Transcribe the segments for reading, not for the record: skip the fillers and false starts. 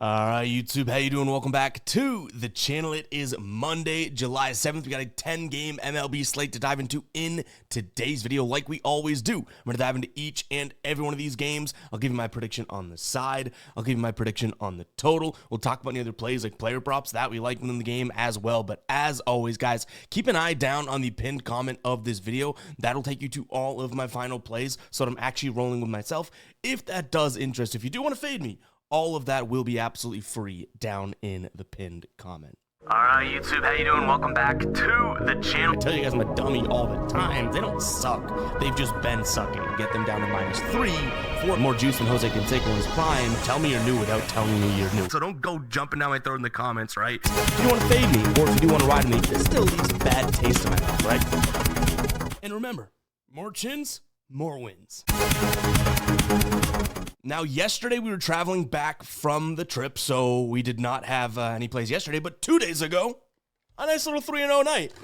All right, YouTube, how you doing? Welcome back to the channel. It is Monday, July 7th. We got a 10-game MLB slate to dive into in today's video, like we always do. I'm going to dive into each and every one of these games. I'll give you my prediction on the side. I'll give you my prediction on the total. We'll talk about any other plays like player props that we like within the game as well. But as always, guys, keep an eye down on the pinned comment of this video. That'll take you to all of my final plays so that I'm actually rolling with myself. If that does interest, if you do want to fade me, all of that will be absolutely free down in the pinned comment. All right, YouTube, how you doing? Welcome back to the channel. I tell you guys I'm a dummy all the time. They don't suck. They've just been sucking. Get them down to -3 for more juice than Jose Canseco in his prime. Tell me you're new without telling me you're new. So don't go jumping down my throat in the comments, right? If you want to fade me, or if you do want to ride me, this still leaves a bad taste in my mouth, right? And remember, more chins, more wins. Now, yesterday we were traveling back from the trip, so we did not have any plays yesterday, but 2 days ago, a nice little 3-0 night.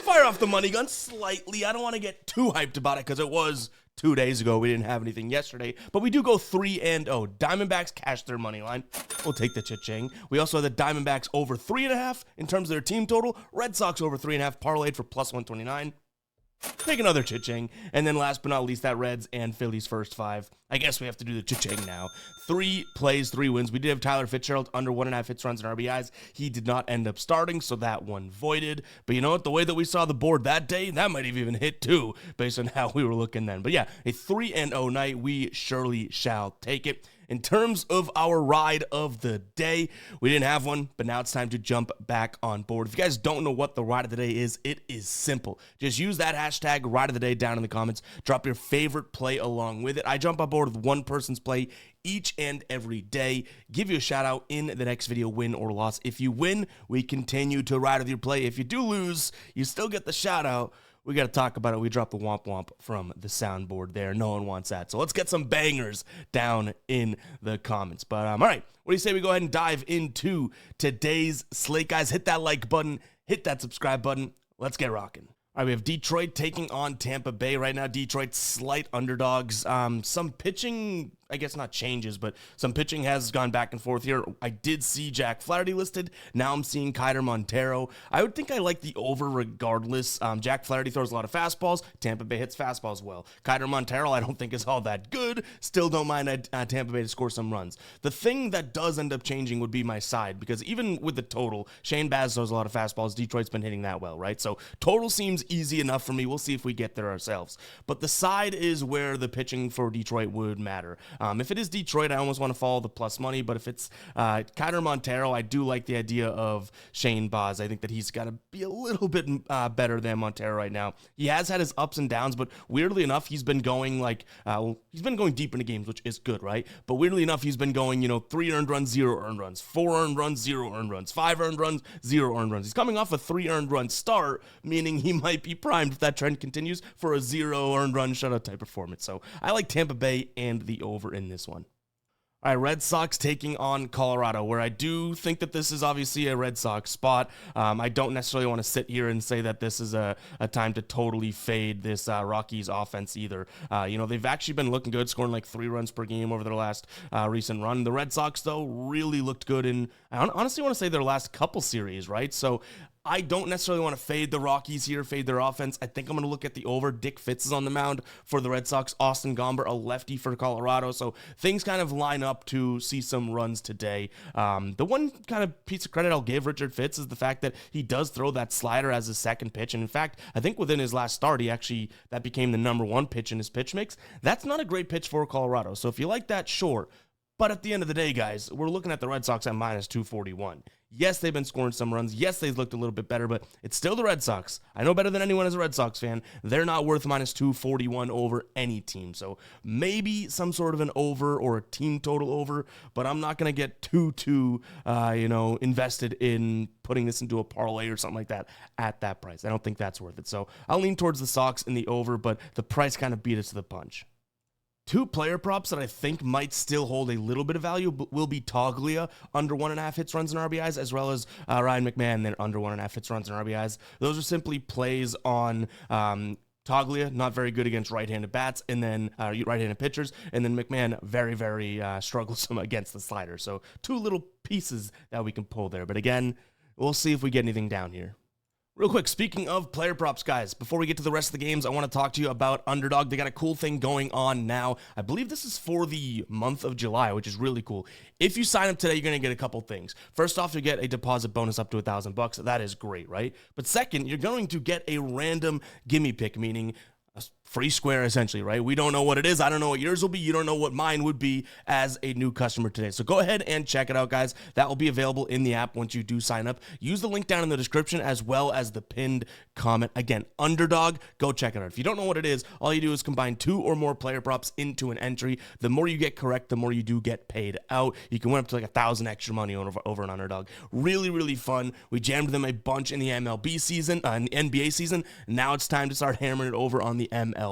Fire off the money gun slightly. I don't want to get too hyped about it because it was 2 days ago. We didn't have anything yesterday, but we do go 3-0. Diamondbacks cashed their mony line. We'll take the cha-ching. We also had the Diamondbacks over 3.5 in terms of their team total. Red Sox over 3.5 parlayed for +129. Take another cha-ching. And then last but not least, that Reds and Phillies first 5. I guess we have to do the cha-ching now. 3 plays, 3 wins. We did have Tyler Fitzgerald under 1.5 hits, runs, and RBIs. He did not end up starting, so that one voided. But you know what? The way that we saw the board that day, that might have even hit too, based on how we were looking then. But yeah, a 3-0 night. We surely shall take it. In terms of our ride of the day, we didn't have one, but now it's time to jump back on board. If you guys don't know what the ride of the day is, it is simple. Just use that hashtag ride of the day down in the comments. Drop your favorite play along with it. I jump on board with one person's play each and every day. Give you a shout out in the next video, win or loss. If you win, we continue to ride with your play. If you do lose, you still get the shout out. We got to talk about it. We dropped the womp womp from the soundboard there. No one wants that. So let's get some bangers down in the comments. But all right, what do you say we go ahead and dive into today's slate, guys? Hit that like button, hit that subscribe button. Let's get rocking. All right, we have Detroit taking on Tampa Bay right now. Detroit slight underdogs. Some pitching, I guess not changes, but some pitching has gone back and forth here. I did see Jack Flaherty listed. Now I'm seeing Keider Montero. I would think I like the over regardless. Jack Flaherty throws a lot of fastballs. Tampa Bay hits fastballs well. Keider Montero I don't think is all that good. Still don't mind Tampa Bay to score some runs. The thing that does end up changing would be my side, because even with the total, Shane Baz throws a lot of fastballs. Detroit's been hitting that well, right? So total seems easy enough for me. We'll see if we get there ourselves. But the side is where the pitching for Detroit would matter. If it is Detroit, I almost want to follow the plus money, but if it's Keider Montero, I do like the idea of Shane Baz. I think that he's got to be a little bit better than Montero right now. He has had his ups and downs, but weirdly enough, he's been going he's been going deep into games, which is good, right? But weirdly enough, he's been going, 3 earned runs, 0 earned runs, 4 earned runs, 0 earned runs, 5 earned runs, 0 earned runs. He's coming off a 3 earned run start, meaning he might be primed if that trend continues for a 0 earned run shutout type performance. So I like Tampa Bay and the over in this one. All right, Red Sox taking on Colorado, where I do think that this is obviously a Red Sox spot. I don't necessarily want to sit here and say that this is a time to totally fade this Rockies offense either. They've actually been looking good, scoring like 3 runs per game over their last recent run. The Red Sox, though, really looked good in, I honestly want to say their last couple series, right? So I don't necessarily want to fade the Rockies here, fade their offense. I think I'm going to look at the over. Dick Fitz is on the mound for the Red Sox. Austin Gomber, a lefty for Colorado. So things kind of line up to see some runs today. The one kind of piece of credit I'll give Richard Fitz is the fact that he does throw that slider as his second pitch. And in fact, I think within his last start, that became the #1 pitch in his pitch mix. That's not a great pitch for Colorado. So if you like that, sure. But at the end of the day, guys, we're looking at the Red Sox at -241. Yes, they've been scoring some runs. Yes, they've looked a little bit better, but it's still the Red Sox. I know better than anyone as a Red Sox fan. They're not worth -241 over any team. So maybe some sort of an over or a team total over, but I'm not going to get too invested in putting this into a parlay or something like that at that price. I don't think that's worth it. So I'll lean towards the Sox in the over, but the price kind of beat us to the punch. 2 player props that I think might still hold a little bit of value will be Toglia, under 1.5 hits, runs, and RBIs, as well as Ryan McMahon, then under 1.5 hits, runs, and RBIs. Those are simply plays on Toglia, not very good against right-handed bats, and then right-handed pitchers, and then McMahon, very, very strugglesome against the slider. So 2 little pieces that we can pull there. But again, we'll see if we get anything down here. Real quick, speaking of player props, guys, before we get to the rest of the games, I want to talk to you about Underdog. They got a cool thing going on now. I believe this is for the month of July, which is really cool. If you sign up today, you're going to get a couple things. First off, you get a deposit bonus up to $1,000. That is great, right? But second, you're going to get a random gimme pick, meaning a free square, essentially, right? We don't know what it is. I don't know what yours will be. You don't know what mine would be as a new customer today. So go ahead and check it out, guys. That will be available in the app once you do sign up. Use the link down in the description as well as the pinned comment. Again, Underdog, go check it out. If you don't know what it is, all you do is combine 2 or more player props into an entry. The more you get correct, the more you do get paid out. You can win up to like 1,000 extra money over an Underdog. Really, really fun. We jammed them a bunch in the MLB season, NBA season. Now it's time to start hammering it over on the MLB.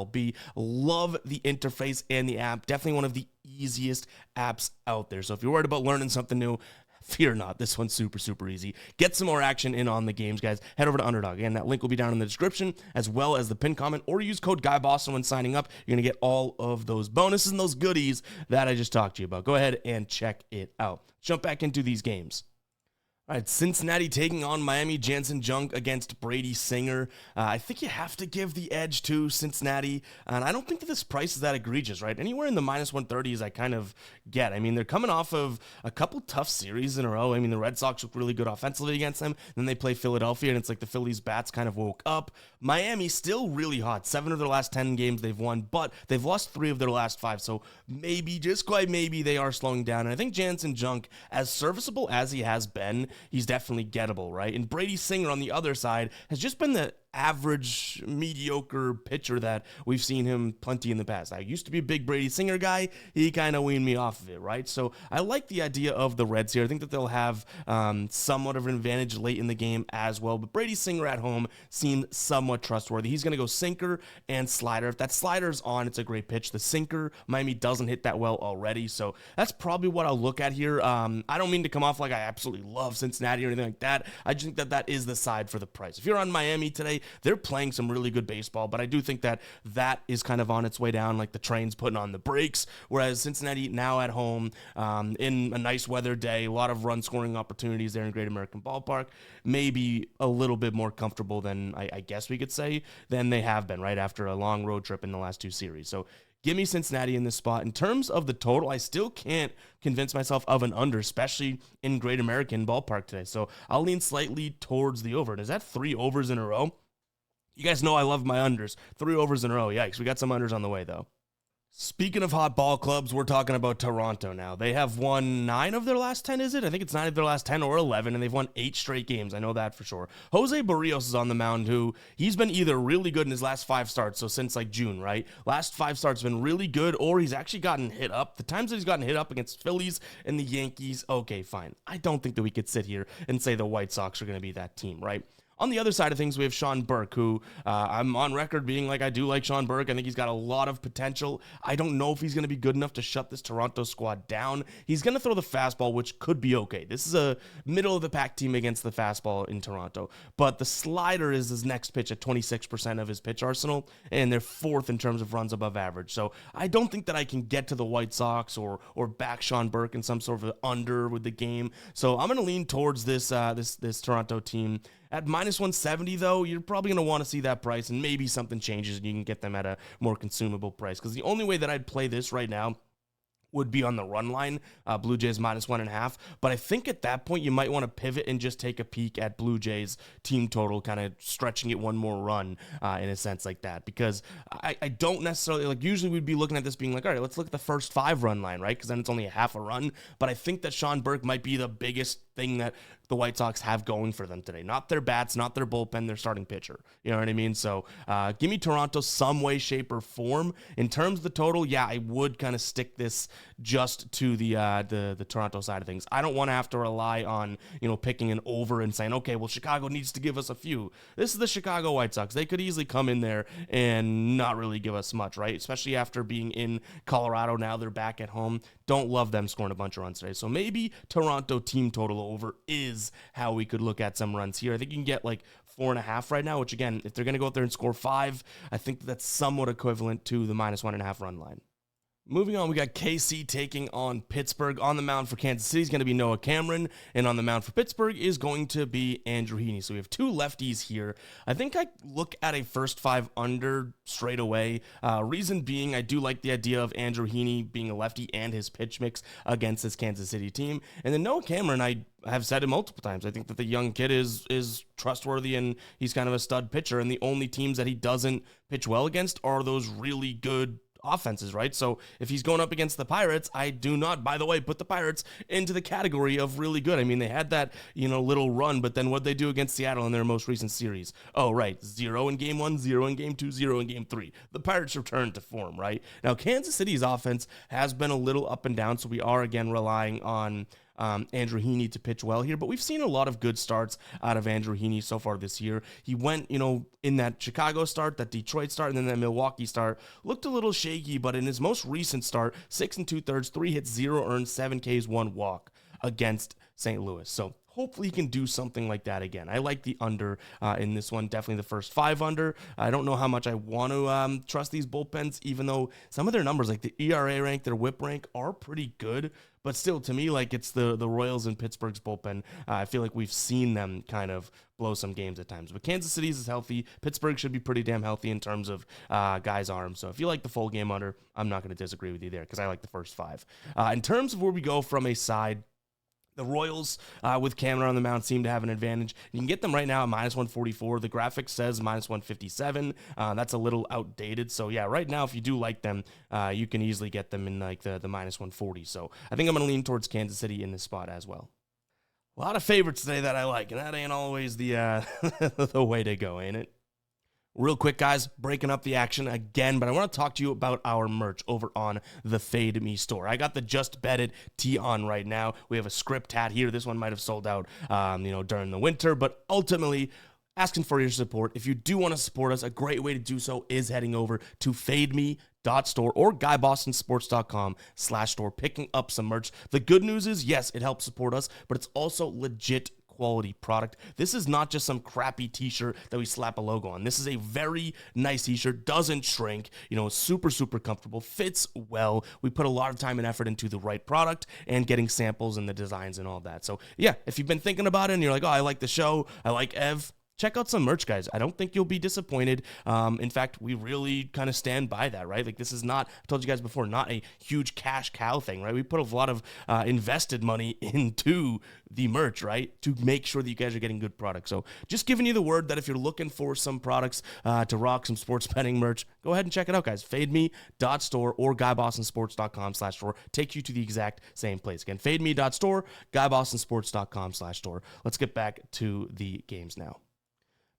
Love the interface and the app. Definitely one of the easiest apps out there. So if you're worried about learning something new, fear not. This one's super, super easy. Get some more action in on the games, guys. Head over to Underdog. Again, that link will be down in the description as well as the pinned comment, or use code GUYBOSTON when signing up. You're going to get all of those bonuses and those goodies that I just talked to you about. Go ahead and check it out. Jump back into these games. All right, Cincinnati taking on Miami. Jansen Junk against Brady Singer. I think you have to give the edge to Cincinnati, and I don't think that this price is that egregious, right? Anywhere in the minus 130s I kind of get. I mean, they're coming off of a couple tough series in a row. I mean, the Red Sox look really good offensively against them. Then they play Philadelphia, and it's like the Phillies' bats kind of woke up. Miami still really hot. 7 of their last 10 games they've won, but they've lost 3 of their last 5, so maybe, just quite maybe, they are slowing down. And I think Jansen Junk, as serviceable as he has been, he's definitely gettable, right? And Brady Singer on the other side has just been the average, mediocre pitcher that we've seen him plenty in the past. I used to be a big Brady Singer guy. He kind of weaned me off of it, right? So I like the idea of the Reds here. I think that they'll have somewhat of an advantage late in the game as well. But Brady Singer at home seems somewhat trustworthy. He's going to go sinker and slider. If that slider's on, it's a great pitch. The sinker, Miami doesn't hit that well already. So that's probably what I'll look at here. I don't mean to come off like I absolutely love Cincinnati or anything like that. I just think that that is the side for the price. If you're on Miami today, they're playing some really good baseball, but I do think that that is kind of on its way down, like the train's putting on the brakes, whereas Cincinnati now at home in a nice weather day, a lot of run scoring opportunities there in Great American Ballpark, maybe a little bit more comfortable than I guess we could say than they have been right after a long road trip in the last 2 series. So give me Cincinnati in this spot. In terms of the total, I still can't convince myself of an under, especially in Great American Ballpark today. So I'll lean slightly towards the over. And is that 3 overs in a row? You guys know I love my unders. 3 overs in a row. Yikes. We got some unders on the way, though. Speaking of hot ball clubs, we're talking about Toronto now. They have won 9 of their last 10, is it? I think it's 9 of their last 10 or 11, and they've won 8 straight games. I know that for sure. Jose Barrios is on the mound, who he's been either really good in his last 5 starts, so since like June, right? Last 5 starts been really good, or he's actually gotten hit up. The times that he's gotten hit up against Phillies and the Yankees, okay, fine. I don't think that we could sit here and say the White Sox are going to be that team, right? On the other side of things, we have Sean Burke, who I'm on record being like, I do like Sean Burke. I think he's got a lot of potential. I don't know if he's going to be good enough to shut this Toronto squad down. He's going to throw the fastball, which could be okay. This is a middle-of-the-pack team against the fastball in Toronto. But the slider is his next pitch at 26% of his pitch arsenal, and they're 4th in terms of runs above average. So I don't think that I can get to the White Sox or back Sean Burke in some sort of under with the game. So I'm going to lean towards this Toronto team. At minus 170, though, you're probably going to want to see that price, and maybe something changes and you can get them at a more consumable price. Because the only way that I'd play this right now would be on the run line, Blue Jays minus 1.5. But I think at that point, you might want to pivot and just take a peek at Blue Jays team total, kind of stretching it one more run in a sense like that. Because I don't necessarily, like usually we'd be looking at this being like, all right, let's look at the first 5 run line, right? Because then it's only a half a run. But I think that Sean Burke might be the biggest thing that the White Sox have going for them today. Not their bats, not their bullpen, their starting pitcher. You know what I mean? So give me Toronto some way, shape, or form. In terms of the total, yeah, I would kind of stick this just to the Toronto side of things. I don't want to have to rely on, picking an over and saying, okay, well, Chicago needs to give us a few. This is the Chicago White Sox. They could easily come in there and not really give us much, right? Especially after being in Colorado. Now they're back at home. Don't love them scoring a bunch of runs today. So maybe Toronto team total over is how we could look at some runs here. I think you can get like 4.5 right now, which again, if they're going to go out there and score 5, I think that's somewhat equivalent to the -1.5 run line. Moving on, we got KC taking on Pittsburgh. On the mound for Kansas City is going to be Noah Cameron, and on the mound for Pittsburgh is going to be Andrew Heaney. So we have two lefties here. I think I look at a first 5 under straight away. Reason being, I do like the idea of Andrew Heaney being a lefty and his pitch mix against this Kansas City team. And then Noah Cameron, I have said it multiple times. I think that the young kid is trustworthy and he's kind of a stud pitcher. And the only teams that he doesn't pitch well against are those really good offenses, right? So if he's going up against the Pirates, I do not, by the way, put the Pirates into the category of really good. I mean, they had that, little run, but then what'd they do against Seattle in their most recent series? Oh, right. 0 in game 1, 0 in game 2, 0 in game 3. The Pirates returned to form, right? Now, Kansas City's offense has been a little up and down, so we are again relying on Andrew Heaney to pitch well here, but we've seen a lot of good starts out of Andrew Heaney so far this year. He went, in that Chicago start, that Detroit start, and then that Milwaukee start, looked a little shaky, but in his most recent start, 6 2/3, 3 hits, 0 earned, 7 Ks, 1 walk against St. Louis. So hopefully he can do something like that again. I like the under in this one, definitely the first 5 under. I don't know how much I want to trust these bullpens, even though some of their numbers, like the ERA rank, their whip rank, are pretty good. But still, to me, like it's the Royals and Pittsburgh's bullpen. I feel like we've seen them kind of blow some games at times. But Kansas City's is healthy. Pittsburgh should be pretty damn healthy in terms of guys' arms. So if you like the full game under, I'm not going to disagree with you there because I like the first 5. In terms of where we go from a side, the Royals, with Cameron on the mound, seem to have an advantage. You can get them right now at -144. The graphic says -157. That's a little outdated. So, yeah, right now, if you do like them, you can easily get them in like the -140. So I think I'm going to lean towards Kansas City in this spot as well. A lot of favorites today that I like, and that ain't always the the way to go, ain't it? Real quick, guys, breaking up the action again, but I want to talk to you about our merch over on the Fade Me store. I got the Just Bet It tee on right now. We have a script hat here. This one might have sold out, during the winter, but ultimately, asking for your support. If you do want to support us, a great way to do so is heading over to fademe.store or guybostonsports.com/store, picking up some merch. The good news is, yes, it helps support us, but it's also legit quality product. This is not just some crappy t-shirt that we slap a logo on. This is a very nice t-shirt, doesn't shrink, super comfortable, fits well. We put a lot of time and effort into the right product and getting samples and the designs and all that. So yeah, if you've been thinking about it and you're like, oh, I like the show, I like Ev, check out some merch, guys. I don't think you'll be disappointed. In fact, we really kind of stand by that, right? Like, this is not, I told you guys before, not a huge cash cow thing, right? We put a lot of invested money into the merch, right, to make sure that you guys are getting good products. So just giving you the word that if you're looking for some products to rock some sports betting merch, go ahead and check it out, guys. Fademe.store or guybostonsports.com/store take you to the exact same place. Again, fademe.store, guybostonsports.com/store. Let's get back to the games now.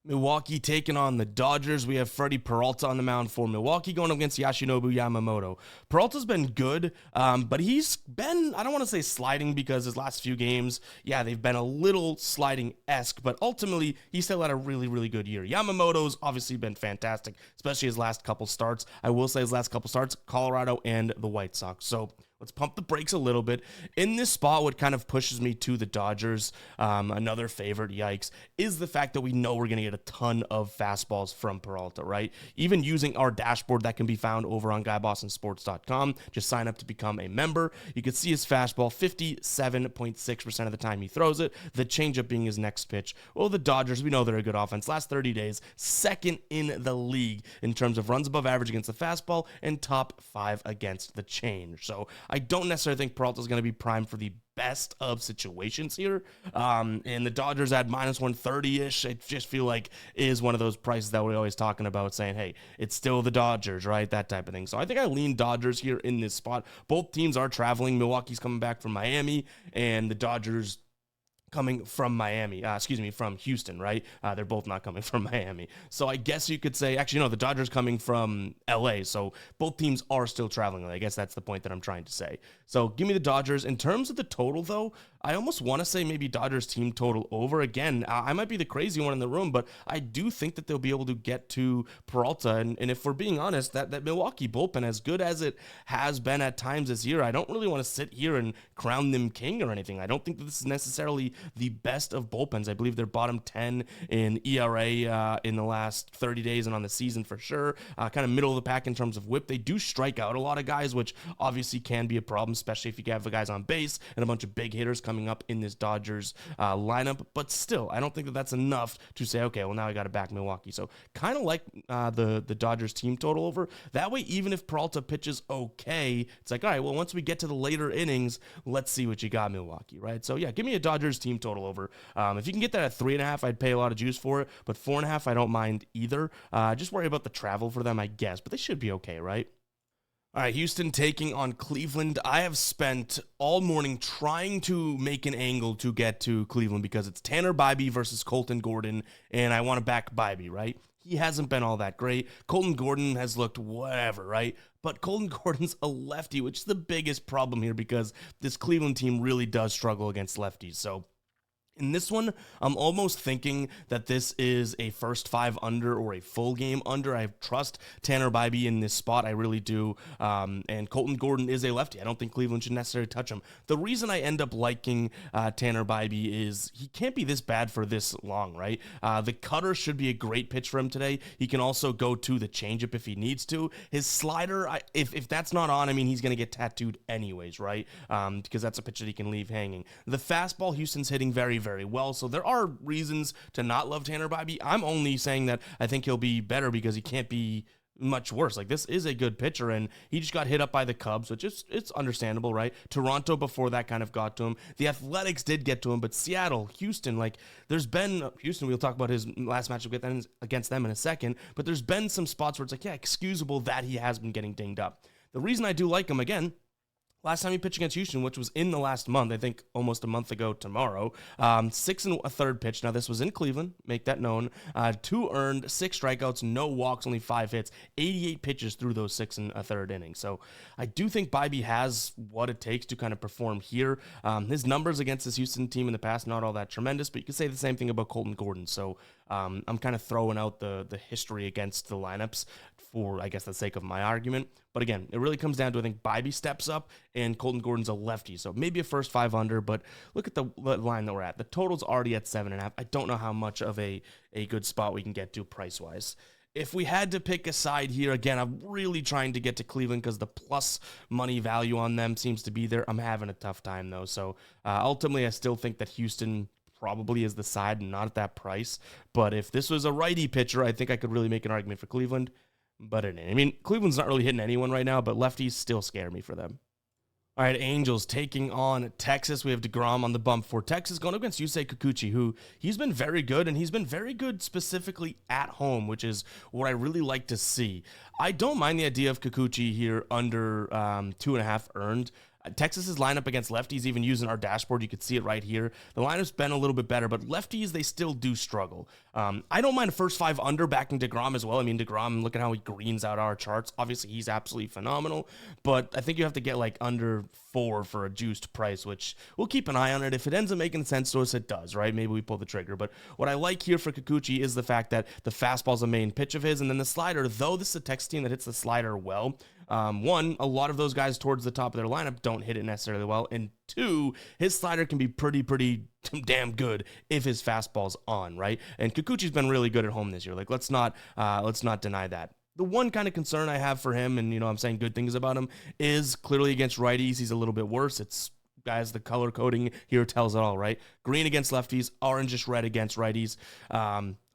Milwaukee taking on the Dodgers. We have Freddie Peralta on the mound for Milwaukee going up against Yoshinobu Yamamoto. Peralta's been good, but he's been, I don't want to say sliding because his last few games, yeah, they've been a little sliding-esque, but ultimately, he still had a really, really good year. Yamamoto's obviously been fantastic, especially his last couple starts. I will say his last couple starts, Colorado and the White Sox. So let's pump the brakes a little bit. In this spot, what kind of pushes me to the Dodgers, another favorite, yikes, is the fact that we know we're going to get a ton of fastballs from Peralta, right? Even using our dashboard that can be found over on guybostonsports.com, just sign up to become a member. You can see his fastball, 57.6% of the time he throws it, the changeup being his next pitch. Well, the Dodgers, we know they're a good offense. Last 30 days, second in the league in terms of runs above average against the fastball and top 5 against the change. So I don't necessarily think Peralta's going to be primed for the best of situations here. And the Dodgers at -130-ish, I just feel like is one of those prices that we're always talking about, saying, hey, it's still the Dodgers, right? That type of thing. So I think I lean Dodgers here in this spot. Both teams are traveling. Milwaukee's coming back from Miami, and the Dodgers coming from from Houston, right? They're both not coming from Miami. So I guess you could say, actually, no, the Dodgers coming from LA. So both teams are still traveling. I guess that's the point that I'm trying to say. So give me the Dodgers. In terms of the total, though, I almost want to say maybe Dodgers team total over. Again, I might be the crazy one in the room, but I do think that they'll be able to get to Peralta. And if we're being honest, that Milwaukee bullpen, as good as it has been at times this year, I don't really want to sit here and crown them king or anything. I don't think that this is necessarily the best of bullpens. I believe they're bottom 10 in ERA in the last 30 days and on the season for sure. Kind of middle of the pack in terms of whip. They do strike out a lot of guys, which obviously can be a problem, especially if you have the guys on base and a bunch of big hitters coming up in this Dodgers lineup. But still, I don't think that that's enough to say, okay, well, now I got to back Milwaukee. So kind of like the Dodgers team total over. That way, even if Peralta pitches okay, it's like, all right, well, once we get to the later innings, let's see what you got, Milwaukee, right? So yeah, give me a Dodgers team total over. If you can get that at 3.5, I'd pay a lot of juice for it, but 4.5, I don't mind either. Just worry about the travel for them, I guess, but they should be okay, right? All right, Houston taking on Cleveland. I have spent all morning trying to make an angle to get to Cleveland because it's Tanner Bybee versus Colton Gordon, and I want to back Bybee, right? He hasn't been all that great. Colton Gordon has looked whatever, right? But Colton Gordon's a lefty, which is the biggest problem here because this Cleveland team really does struggle against lefties. So in this one, I'm almost thinking that this is a first 5 under or a full game under. I trust Tanner Bybee in this spot. I really do. And Colton Gordon is a lefty. I don't think Cleveland should necessarily touch him. The reason I end up liking Tanner Bybee is he can't be this bad for this long, right? The cutter should be a great pitch for him today. He can also go to the changeup if he needs to. His slider, if that's not on, I mean, he's going to get tattooed anyways, right? Because that's a pitch that he can leave hanging. The fastball, Houston's hitting very well, so there are reasons to not love Tanner Bybee. I'm only saying that I think he'll be better because he can't be much worse. Like, this is a good pitcher, and he just got hit up by the Cubs, which is, it's understandable, right? Toronto before that kind of got to him. The Athletics did get to him, but Seattle, Houston, like, there's been, Houston, we'll talk about his last matchup against them in a second, but there's been some spots where it's like, yeah, excusable that he has been getting dinged up. The reason I do like him, again, last time he pitched against Houston, which was in the last month, I think almost a month ago tomorrow, 6 1/3 pitch. Now, this was in Cleveland, make that known. 2 earned, 6 strikeouts, no walks, only 5 hits, 88 pitches through those 6 1/3 innings. So I do think Bybee has what it takes to kind of perform here. His numbers against this Houston team in the past, not all that tremendous, but you could say the same thing about Colton Gordon. So I'm kind of throwing out the history against the lineups for, I guess, the sake of my argument. But again, it really comes down to, I think, Bybee steps up and Colton Gordon's a lefty. So maybe a first 5 under, but look at the line that we're at. The total's already at 7.5. I don't know how much of a good spot we can get to price-wise. If we had to pick a side here, again, I'm really trying to get to Cleveland because the plus money value on them seems to be there. I'm having a tough time, though. So ultimately, I still think that Houston probably is the side and not at that price. But if this was a righty pitcher, I think I could really make an argument for Cleveland. But it ain't. I mean, Cleveland's not really hitting anyone right now, but lefties still scare me for them. All right, Angels taking on Texas. We have DeGrom on the bump for Texas, going against Yusei Kikuchi, who he's been very good, and he's been very good specifically at home, which is what I really like to see. I don't mind the idea of Kikuchi here under 2.5 earned. Texas's lineup against lefties, even using our dashboard, you could see it right here. The lineup's been a little bit better, but lefties, they still do struggle. I don't mind a first 5 under backing DeGrom as well. I mean, DeGrom, look at how he greens out our charts. Obviously, he's absolutely phenomenal, but I think you have to get like under 4 for a juiced price, which we'll keep an eye on it. If it ends up making sense to us, it does, right? Maybe we pull the trigger. But what I like here for Kikuchi is the fact that the fastball's a main pitch of his, and then the slider, though this is a Texas team that hits the slider well, one, a lot of those guys towards the top of their lineup don't hit it necessarily well, and 2, his slider can be pretty damn good if his fastball's on, right? And Kikuchi's been really good at home this year. Like, let's not deny that. The one kind of concern I have for him, and I'm saying good things about him, is clearly against righties, he's a little bit worse. It's, guys, the color coding here tells it all, right? Green against lefties, orangish red against righties.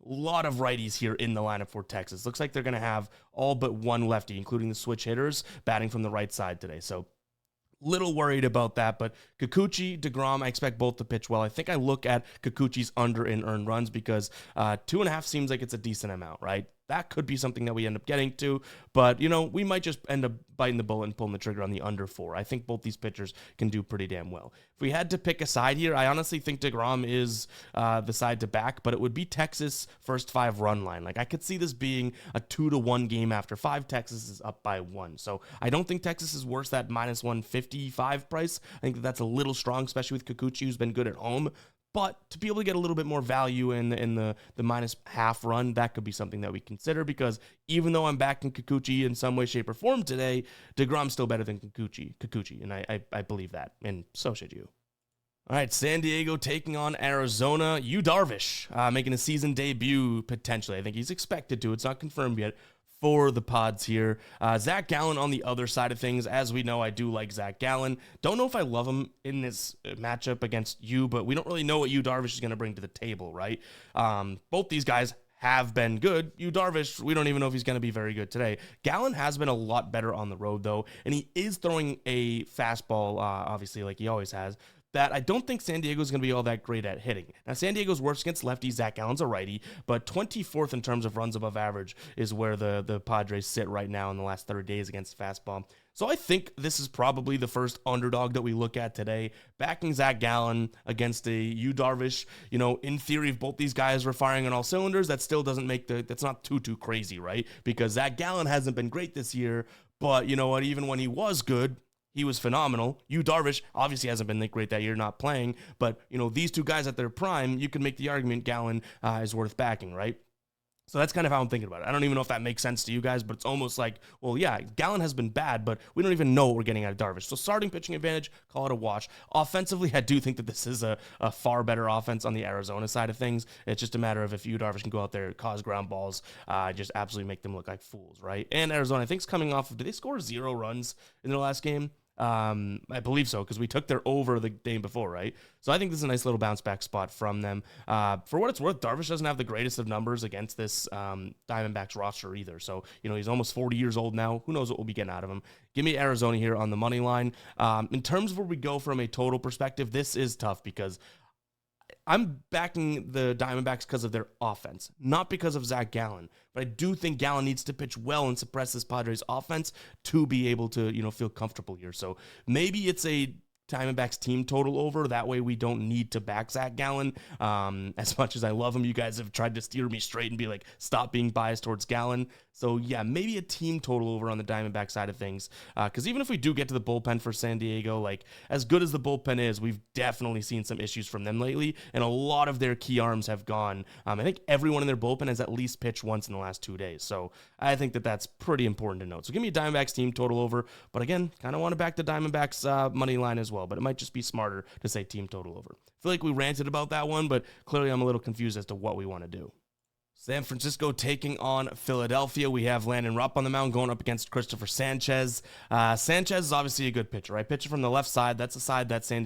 Lot of righties here in the lineup for Texas. Looks like they're going to have all but one lefty, including the switch hitters, batting from the right side today. So little worried about that, but Kikuchi, DeGrom, I expect both to pitch well. I think I look at Kikuchi's under in earned runs because 2.5 seems like it's a decent amount, right? That could be something that we end up getting to, but, we might just end up biting the bullet and pulling the trigger on the under 4. I think both these pitchers can do pretty damn well. If we had to pick a side here, I honestly think DeGrom is the side to back, but it would be Texas first 5 run line. Like, I could see this being a 2-1 game after 5. Texas is up by 1. So I don't think Texas is worth that -155 price. I think that's a little strong, especially with Kikuchi, who's been good at home. But to be able to get a little bit more value in the -0.5 run, that could be something that we consider, because even though I'm backing Kikuchi in some way, shape, or form today, DeGrom's still better than Kikuchi, and I believe that, and so should you. All right, San Diego taking on Arizona. Yu Darvish making a season debut potentially. I think he's expected to. It's not confirmed yet for the Pods here. Zach Gallen on the other side of things. As we know, I do like Zach Gallen. Don't know if I love him in this matchup against Yu, but we don't really know what Yu Darvish is going to bring to the table, right? Both these guys have been good. Yu Darvish, we don't even know if he's going to be very good today. Gallen has been a lot better on the road, though, and he is throwing a fastball, obviously, like he always has, that I don't think San Diego's going to be all that great at hitting. Now, San Diego's worst against lefties. Zach Gallen's a righty, but 24th in terms of runs above average is where the Padres sit right now in the last 30 days against fastball. So I think this is probably the first underdog that we look at today, backing Zach Gallen against a Yu Darvish. You know, in theory, if both these guys were firing on all cylinders, that still doesn't make that's not too crazy, right? Because Zach Gallen hasn't been great this year, but you know what, even when he was good, he was phenomenal. Yu Darvish obviously hasn't been that great that year, not playing, but you know, these two guys at their prime, you can make the argument Gallen is worth backing, right? So that's kind of how I'm thinking about it. I don't even know if that makes sense to you guys, but it's almost like, well, yeah, Gallen has been bad, but we don't even know what we're getting out of Darvish. So starting pitching advantage, call it a wash. Offensively, I do think that this is a far better offense on the Arizona side of things. It's just a matter of if Yu Darvish can go out there, cause ground balls, just absolutely make them look like fools, right? And Arizona, I think, is coming off of, did they score 0 runs in their last game? I believe so, because we took their over the game before, right? So I think this is a nice little bounce back spot from them. For what it's worth, Darvish doesn't have the greatest of numbers against this Diamondbacks roster either. So, you know, he's almost 40 years old now. Who knows what we'll be getting out of him? Give me Arizona here on the money line. In terms of where we go from a total perspective, this is tough because I'm backing the Diamondbacks because of their offense, not because of Zach Gallen. But I do think Gallen needs to pitch well and suppress this Padres offense to be able to, you know, feel comfortable here. So maybe it's a Diamondbacks team total over. That way we don't need to back Zach Gallen. As much as I love him, you guys have tried to steer me straight and be like, stop being biased towards Gallen. So yeah, maybe a team total over on the Diamondback side of things. Because even if we do get to the bullpen for San Diego, like as good as the bullpen is, we've definitely seen some issues from them lately. And a lot of their key arms have gone. I think everyone in their bullpen has at least pitched once in the last 2 days. So I think that that's pretty important to note. So give me a Diamondbacks team total over. But again, kind of want to back the Diamondbacks money line as well. But it might just be smarter to say team total over. I feel like we ranted about that one, but clearly I'm a little confused as to what we want to do. San Francisco taking on Philadelphia. We have Landon Rupp on the mound going up against Christopher Sanchez. Sanchez is obviously a good pitcher, right? Pitcher from the left side. That's a side that San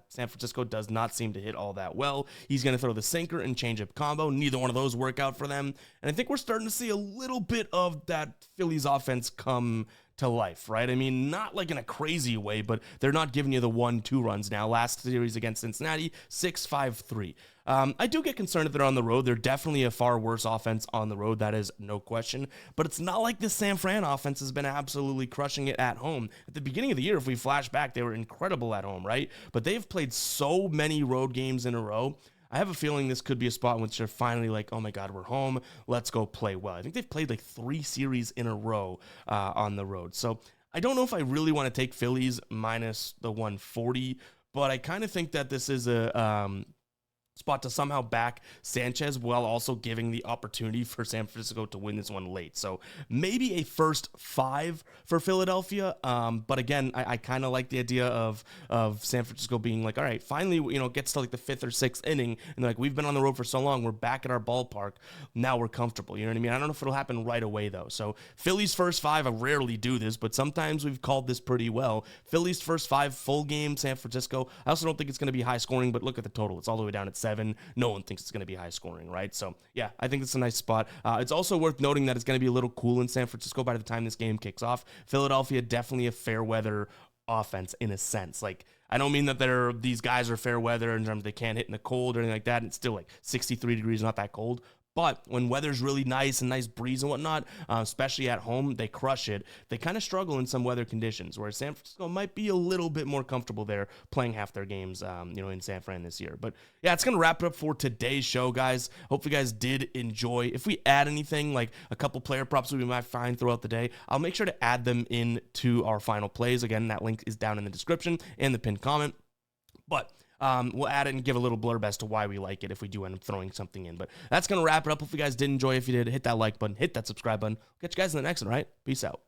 Francisco does not seem to hit all that well. He's going to throw the sinker and changeup combo. Neither one of those work out for them. And I think we're starting to see a little bit of that Phillies offense come to life, right? I mean, not like in a crazy way, but they're not giving you the 1-2 runs now. Last series against Cincinnati, 6-5-3. I do get concerned if they're on the road. They're definitely a far worse offense on the road. That is no question. But it's not like this San Fran offense has been absolutely crushing it at home. At the beginning of the year, if we flash back, they were incredible at home, right? But they've played so many road games in a row. I have a feeling this could be a spot in which they're finally like, oh my God, we're home. Let's go play well. I think they've played like 3 series in a row on the road. So I don't know if I really want to take Phillies minus the 140, but I kind of think that this is a spot to somehow back Sanchez while also giving the opportunity for San Francisco to win this one late. So maybe a first 5 for Philadelphia. But again, I kind of like the idea of San Francisco being like, all right, finally, you know, gets to like the 5th or 6th inning. And like, we've been on the road for so long. We're back at our ballpark. Now we're comfortable. You know what I mean? I don't know if it'll happen right away though. So Phillies first 5, I rarely do this, but sometimes we've called this pretty well. Phillies first 5 full game, San Francisco. I also don't think it's going to be high scoring, but look at the total. It's all the way down at 7. No one thinks it's going to be high scoring, right? So yeah, I think it's a nice spot. It's also worth noting that it's going to be a little cool in San Francisco by the time this game kicks off. Philadelphia, definitely a fair weather offense in a sense. Like, I don't mean that these guys are fair weather in terms of they can't hit in the cold or anything like that. It's still like 63 degrees, not that cold. But when weather's really nice and nice breeze and whatnot, especially at home, they crush it. They kind of struggle in some weather conditions, whereas San Francisco might be a little bit more comfortable there playing half their games, in San Fran this year. But yeah, it's going to wrap it up for today's show, guys. Hope you guys did enjoy. If we add anything, like a couple player props we might find throughout the day, I'll make sure to add them into our final plays. Again, that link is down in the description and the pinned comment. But we'll add it and give a little blurb as to why we like it if we do end up throwing something in. But that's going to wrap it up. If you guys did enjoy, if you did, hit that like button, hit that subscribe button. Catch you guys in the next one, right? Peace out.